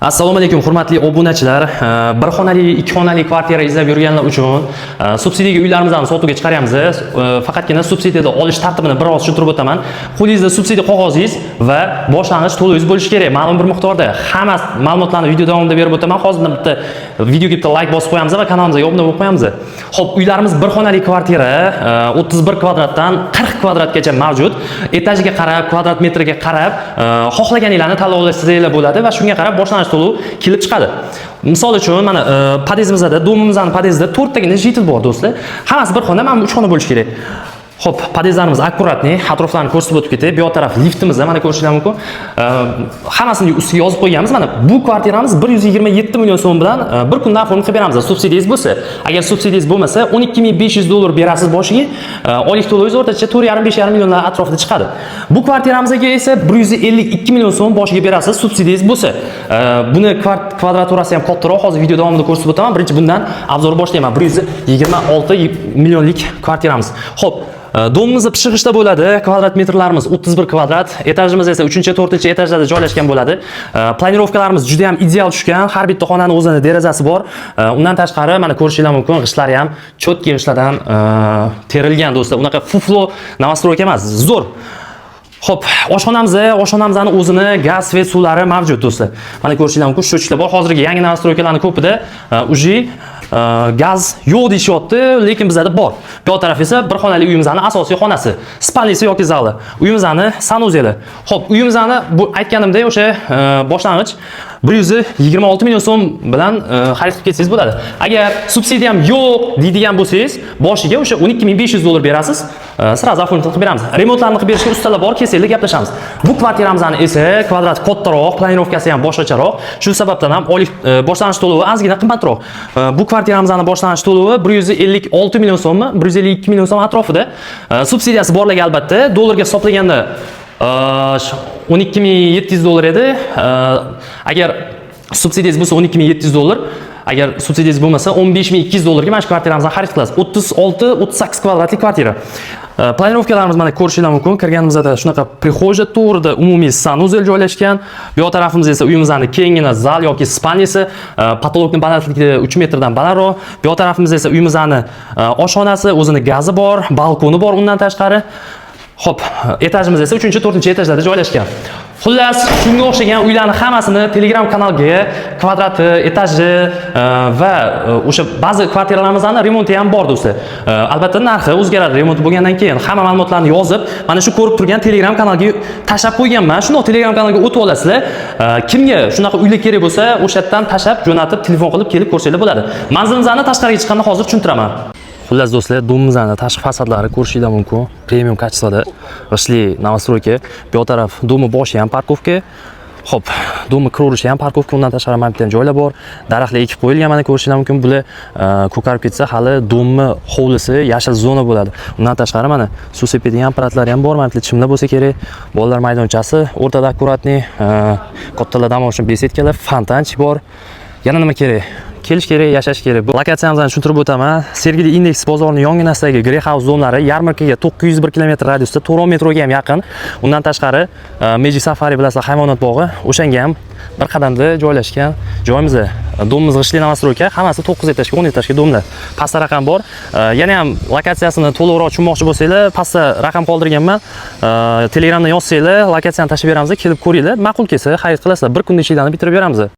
Assalomu alaykum hurmatli obunachilar. Bir xonali, ikki xonali kvartira izlab yurganlar uchun subsidiyaga uylarimizni sotuvga chiqaryapmiz. Faqatgina subsidiyada olish tartibini biroz tushuntirib o'taman. Qo'lingizda subsidiya qog'ozingiz va boshlang'ich to'lovingiz bo'lishi kerak. Ma'lum bir miqdorda hamma ma'lumotlarni video davomida berib o'taman. Hozirdan bitta videoga bitta like bosib qo'yamiz va kanalimizga obuna bo'lib qo'yamiz. Xo'p, uylarimiz bir xonali kvartira 31 kvadratdan 40 kvadratgacha mavjud. Etajiga qarab, kvadrat metriga qarab, xohlaganinglarni tanlab olasizlar bo'ladi va shunga qarab boshlang'ich to'lov kelib chiqadi. Misol uchun mana podezimizda, domimizning podezida 4 tagina jitil bor do'stlar. Hammasi bir xona, mana 3 xona bo'lishi kerak. Xo'p, podezlarimiz akkuratni, atroflarini ko'rsatib o'tib ketay. Bu yoq taraf liftimiz, mana ko'rishingiz mumkin. Hammasini ustiga yozib qo'yganmiz. Mana bu kvartiramiz 127 million so'm bilan bir kun narxini qilib beramiz. Subsidiyangiz bo'lsa, agar subsidiyangiz bo'lmasa 12500 dollar berasiz boshiga. Oylik to'lovingiz o'rtacha 4,5-5,5 millionlar atrofida chiqadi. Bu kvartiramizga esa 152 million so'm boshiga berasiz subsidiyangiz bo'lsa. Buni kvadraturasi ham kattaroq, hozir video davomida ko'rsatib o'taman. Birinchi bundan obzor boshlayman. 126 millionlik kvartiramiz. Xo'p, domimizni pishig'ishda bo'ladi. Kvadrat metrlarimiz 31 kvadrat, etajimiz esa 3-4 etajlarda joylashgan bo'ladi. Planirovkalarimiz juda ham ideal tushgan. Har bitta xonaning o'zini derazasi bor. Undan tashqari mana ko'rishingiz mumkin, g'ishlari ham cho'tki g'ishlardan terilgan do'stlar. Unaqa fuflo novostroyka emas, zo'r. Xo'p, oshxonamizning o'zini gaz va suvlari mavjud do'stlar. Mana ko'rishingiz mumkin, sho'chlar bor. Hozirgi yangi novostroykalarning ko'pida uji gaz yo'q deyishyapti, lekin bizda bor. Bu taraf esa bir xonali uyimizning asosiy xonasi, spalnisi yoki zali. Uyimizning sanuzeli. Xo'p, uyimizni bu aytganimdek o'sha boshlang'ich 126 million so'm bilan xarid qilib ketsangiz bo'ladi. Agar subsidiya ham yo'q deydigan bo'lsangiz, boshiga o'sha 12500 dollar berasiz. Sразу oferta qilib beramiz. Remontlarni qilib berishga ustalar bor, kelsangiz gaplashamiz. Bu kvartiramizni esa kvadrat kattaroq, planirovkasi ham boshqacharoq. Shu sababdan ham oylik boshlang'ich to'lovi ozgina qimmatroq. Bu kvartiramizning boshlang'ich to'lovi 156 million so'mmi, 152 million so'm atrofida. Subsidiyasi borligi albatta, dollarga hisoblaganda 12700 dollar edi. Agar subsidiyangiz bo'lsa 12700 dollar, agar subsidiyangiz bo'lmasa 15200 dollarga mana shu kvartiramizni xarid qilasiz. 36-38 kvadratli kvartira. Planirovkalarimiz mana ko'rishingiz mumkin. Kirganimizda shunaqa prixoja to'g'rida umumiy sanuzel joylashgan. Bu yoq tarafimizda esa uyimizning kengina zal yoki spalnisi, patologning balandligi 3 metrdan balandroq. Bu yoq tarafimizda esa uyimizning oshxonasi, o'zining gazi bor, balkoni bor undan tashqari. Xo'p, etajimiz esa 3-4 etajlarda joylashgan. Xullas, shunga o'xshagan uylarning hammasini Telegram kanalga kvadrati, etaji va o'sha ba'zi kvartiralarimizning remonti ham bor do'stlar. Albatta narxi o'zgaradi remont bo'lgandan keyin. Hamma ma'lumotlarni yozib, mana shu ko'rib turgan Telegram kanalga tashab qo'yganman. Shuni Telegram kanalga o'tib olasizlar. Kimga shunaqa uylar kerak bo'lsa, o'sha yerdan tashab, jo'natib, telefon qilib kelib ko'rsanglar bo'ladi. Manzilimizni tashqariga chiqqanda hozir tushuntiraman. Xullas do'stlar, domimizning tashqi fasadlari ko'rishingiz mumkin. Premium kачествоda g'ishli novostroyka. Bu yoq taraf domi boshi ham parkovka. Xo'p, domi krorishi ham parkovka, undan tashqari mana bitta joylar bor. Daraxtlar ekib qo'yilgan, mana ko'rishingiz mumkin. Bular ko'karib ketsa, hali domni hovlisi yashil zona bo'ladi. Undan tashqari mana suv sepadigan apparatlari ham bor. Mana bitta chimlar bo'lsa kerak. Bolalar maydonchasi, o'rtada akkuratni, kattalar dam olish besetkalar, fontanchik bor. Yana nima kerak? Kelish kerak, yashash kerak. Bu lokatsiyamizni tushuntirib o'taman. Sergeli Index bozorining yonginasidagi Grey House domlari yarmarkaga 901 km radiusda 4 metroga ham yaqin. Undan tashqari Magic Safari bilasizlar, hayvonot bog'i, o'shanga ham bir qadamda joylashgan joyimizda. Domimiz g'ishli novostroyka, hammasi 9 etajga, 10 etajga domlar. Pastda raqam bor. Yana ham lokatsiyasini to'liqroq tushunmoqchi bo'lsanglar, pastda raqam qoldirganman. Telegramdan yozsanglar, lokatsiyani tashib beramiz, kelib ko'ringlar. Ma'qul kelsa xarid qilasizlar. Bir kunda ishinglarni bitirib beramiz.